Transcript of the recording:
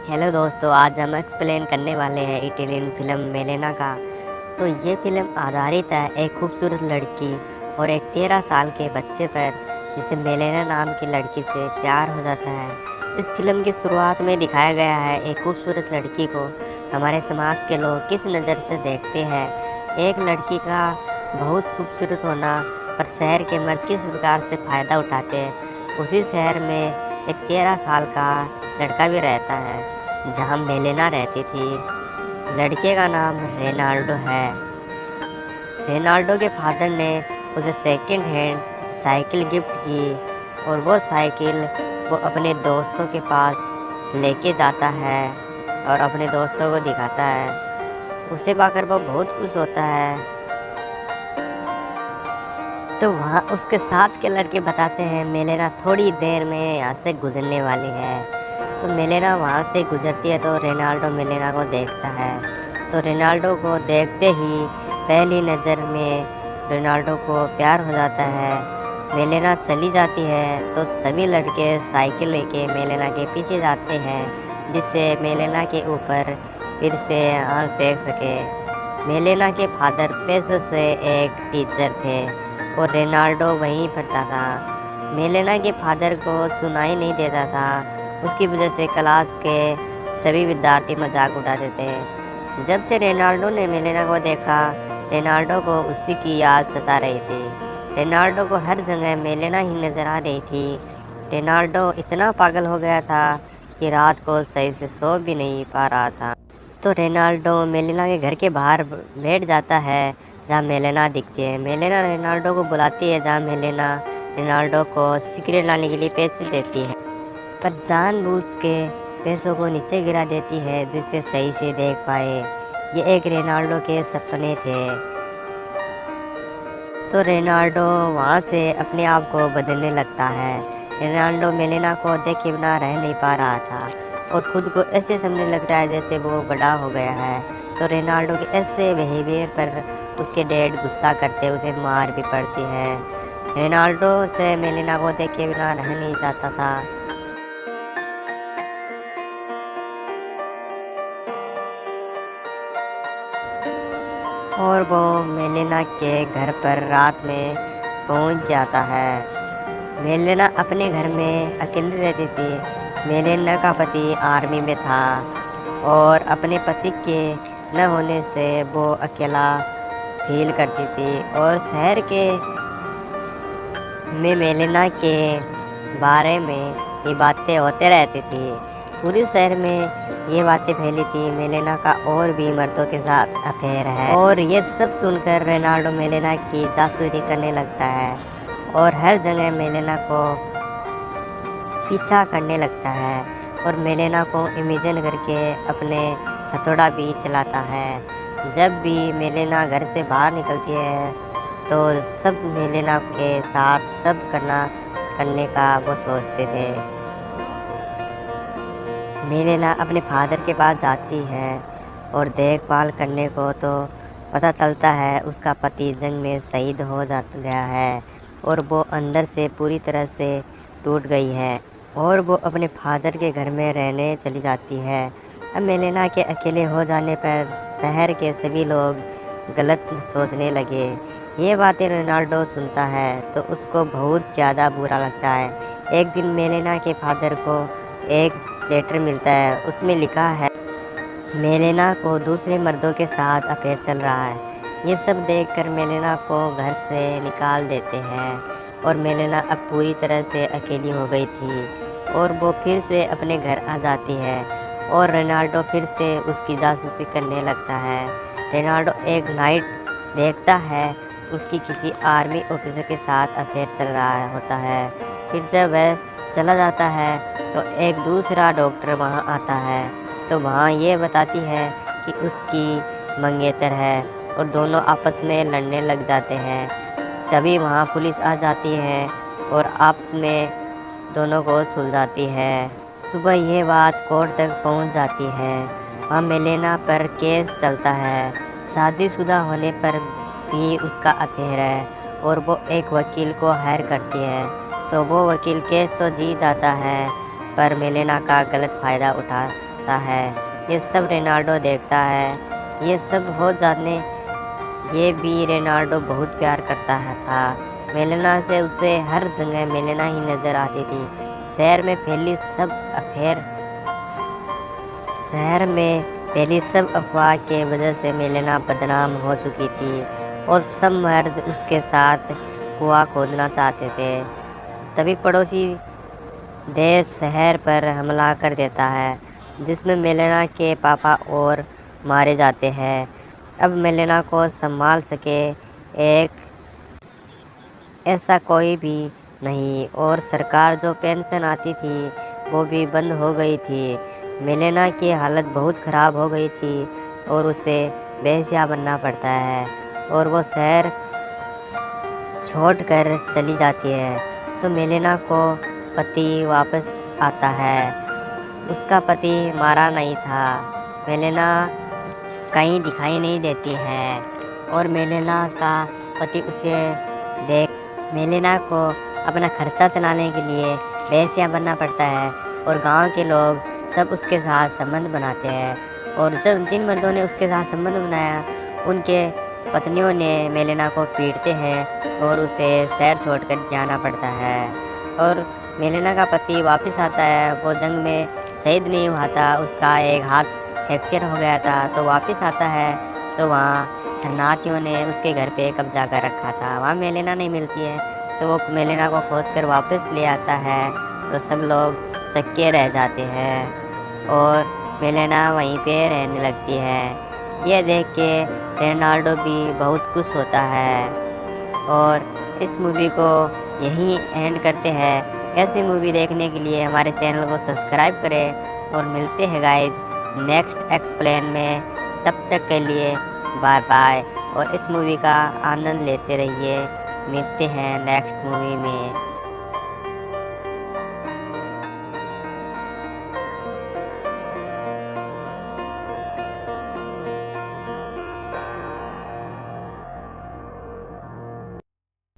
Hello दोस्तों, आज हम एक्सप्लेन करने वाले हैं इटालियन फिल्म मेलेना का। तो ये फिल्म आधारित है एक खूबसूरत लड़की और एक 13 साल के बच्चे पर, जिसे मेलेना नाम की लड़की से प्यार हो जाता है। इस फिल्म की शुरुआत में दिखाया गया है एक खूबसूरत लड़की को हमारे समाज के लोग किस नज़र से देखते हैं। एक लड़की का बहुत खूबसूरत होना पर शहर के मर्द किस प्रकार से फ़ायदा उठाते हैं। उसी शहर में एक 13 साल का लड़का भी रहता है जहाँ मेलेना रहती थी। लड़के का नाम रेनाल्डो है। रेनाल्डो के फादर ने उसे सेकंड हैंड साइकिल गिफ्ट की और वो साइकिल वो अपने दोस्तों के पास लेके जाता है और अपने दोस्तों को दिखाता है। उसे पाकर वो बहुत खुश होता है। तो वहाँ उसके साथ के लड़के बताते हैं मेलेना थोड़ी देर में यहाँ से गुजरने वाली है। तो मेलेना वहाँ से गुजरती है तो रेनाल्डो मेलेना को देखता है। तो रेनाल्डो को देखते ही पहली नज़र में रेनाल्डो को प्यार हो जाता है। मेलेना चली जाती है तो सभी लड़के साइकिल लेके मेलेना के पीछे जाते हैं, जिससे मेलेना के ऊपर फिर से आग सेक सके। मेलेना के फादर पेशे से एक टीचर थे और रेनाल्डो वहीं पढ़ता था। मेलेना के फादर को सुनाई नहीं देता था, उसकी वजह से क्लास के सभी विद्यार्थी मजाक उड़ाते थे। जब से रेनाल्डो ने मेलेना को देखा, रेनाल्डो को उसी की याद सता रही थी। रेनाल्डो को हर जगह मेलेना ही नज़र आ रही थी। रेनाल्डो इतना पागल हो गया था कि रात को सही से सो भी नहीं पा रहा था। तो रेनाल्डो मेलेना के घर के बाहर बैठ जाता है जहाँ मेलेना दिखती है। मेलेना रेनाल्डो को बुलाती है, जहाँ मेलेना रेनाल्डो को सिगरेट लाने के लिए पैसे देती है, पर जानबूझ के पैसों को नीचे गिरा देती है जिससे सही से देख पाए। ये एक रेनाल्डो के सपने थे। तो रेनाल्डो वहाँ से अपने आप को बदलने लगता है। रेनाल्डो मेलेना को देखे बिना रह नहीं पा रहा था और खुद को ऐसे समझने लगता है जैसे वो बड़ा हो गया है। तो रेनाल्डो के ऐसे बिहेवियर पर उसके डैड गुस्सा करते, उसे मार भी पड़ती है। रेनाल्डो से मेलेना को देखे बिना रह नहीं जाता था। और वो मेलेना के घर पर रात में पहुंच जाता है। मेलेना अपने घर में अकेली रहती थी। मेलेना का पति आर्मी में था और अपने पति के न होने से वो अकेला फील करती थी और शहर के में मेलेना के बारे में ये बातें होते रहती थी। पूरे शहर में ये बातें फैली थी मेलेना का और भी मर्दों के साथ अफेयर है। और ये सब सुनकर रेनाल्डो मेलेना की जासूसी करने लगता है और हर जगह मेलेना को पीछा करने लगता है और मेलेना को इमेजिन करके अपने हथौड़ा भी चलाता है। जब भी मेलेना घर से बाहर निकलती है तो सब मेलेना के साथ सब करने का वो सोचते थे। मेलेना अपने फादर के पास जाती है और देखभाल करने को तो पता चलता है उसका पति जंग में शहीद हो गया है और वो अंदर से पूरी तरह से टूट गई है और वो अपने फादर के घर में रहने चली जाती है। अब मेलेना के अकेले हो जाने पर शहर के सभी लोग गलत सोचने लगे। ये बातें रोनाल्डो सुनता है तो उसको बहुत ज़्यादा बुरा लगता है। एक दिन मेलेना के फादर को एक लेटर मिलता है, उसमें लिखा है मेलेना को दूसरे मर्दों के साथ अफेयर चल रहा है। ये सब देखकर मेलेना को घर से निकाल देते हैं और मेलेना अब पूरी तरह से अकेली हो गई थी और वो फिर से अपने घर आ जाती है और रेनाल्डो फिर से उसकी जासूसी करने लगता है। रेनाल्डो एक नाइट देखता है उसकी किसी आर्मी ऑफिसर के साथ अफेयर चल रहा होता है। फिर जब वह चला जाता है तो एक दूसरा डॉक्टर वहाँ आता है तो वहाँ ये बताती है कि उसकी मंगेतर है और दोनों आपस में लड़ने लग जाते हैं। तभी वहाँ पुलिस आ जाती है और आपस में दोनों को सुलझाती है। सुबह ये बात कोर्ट तक पहुँच जाती है। वहाँ मेलेना पर केस चलता है। शादीशुदा होने पर भी उसका अफेयर है और वो एक वकील को हायर करती है। तो वो वकील केस तो जीत आता है पर मेलेना का गलत फ़ायदा आता है। ये सब रोनाल्डो देखता है। ये सब हो जाने ये भी रोनाल्डो बहुत प्यार करता है था। मेलेना से उसे हर जगह मेलेना ही नज़र आती थी। शहर में फैली सब अफवाह के वजह से मेलेना बदनाम हो चुकी थी और सब मर्द उसके साथ कुआं खोदना चाहते थे। तभी पड़ोसी देश शहर पर हमला कर देता है, जिसमें मेलेना के पापा और मारे जाते हैं। अब मेलेना को संभाल सके एक ऐसा कोई भी नहीं और सरकार जो पेंशन आती थी वो भी बंद हो गई थी। मेलेना की हालत बहुत ख़राब हो गई थी और उसे बेहिया बनना पड़ता है और वो शहर छोड़कर चली जाती है। तो मेलेना को पति वापस आता है। उसका पति मारा नहीं था। मेलेना कहीं दिखाई नहीं देती है और मेलेना का पति उसे देख मेलेना को अपना खर्चा चलाने के लिए बेहिया बनना पड़ता है और गांव के लोग सब उसके साथ संबंध बनाते हैं। और जब जिन मर्दों ने उसके साथ संबंध बनाया उनके पत्नियों ने मेलेना को पीटते हैं और उसे शहर छोड़कर जाना पड़ता है। और मेलेना का पति वापस आता है। वो जंग में शहीद नहीं हुआ था, उसका एक हाथ फ्रैक्चर हो गया था। तो वापस आता है तो वहाँ शरणार्थियों ने उसके घर पे कब्जा कर रखा था। वहाँ मेलेना नहीं मिलती है तो वो मेलेना को खोजकर वापस ले आता है। तो सब लोग चक्के रह जाते हैं और मेलेना वहीं पे रहने लगती है। यह देख के रोनाल्डो भी बहुत खुश होता है। और इस मूवी को यहीं एंड करते हैं। ऐसी मूवी देखने के लिए हमारे चैनल को सब्सक्राइब करें और मिलते हैं गाइज नेक्स्ट एक्सप्लेन में। तब तक के लिए बाय बाय और इस मूवी का आनंद लेते रहिए। मिलते हैं नेक्स्ट मूवी में।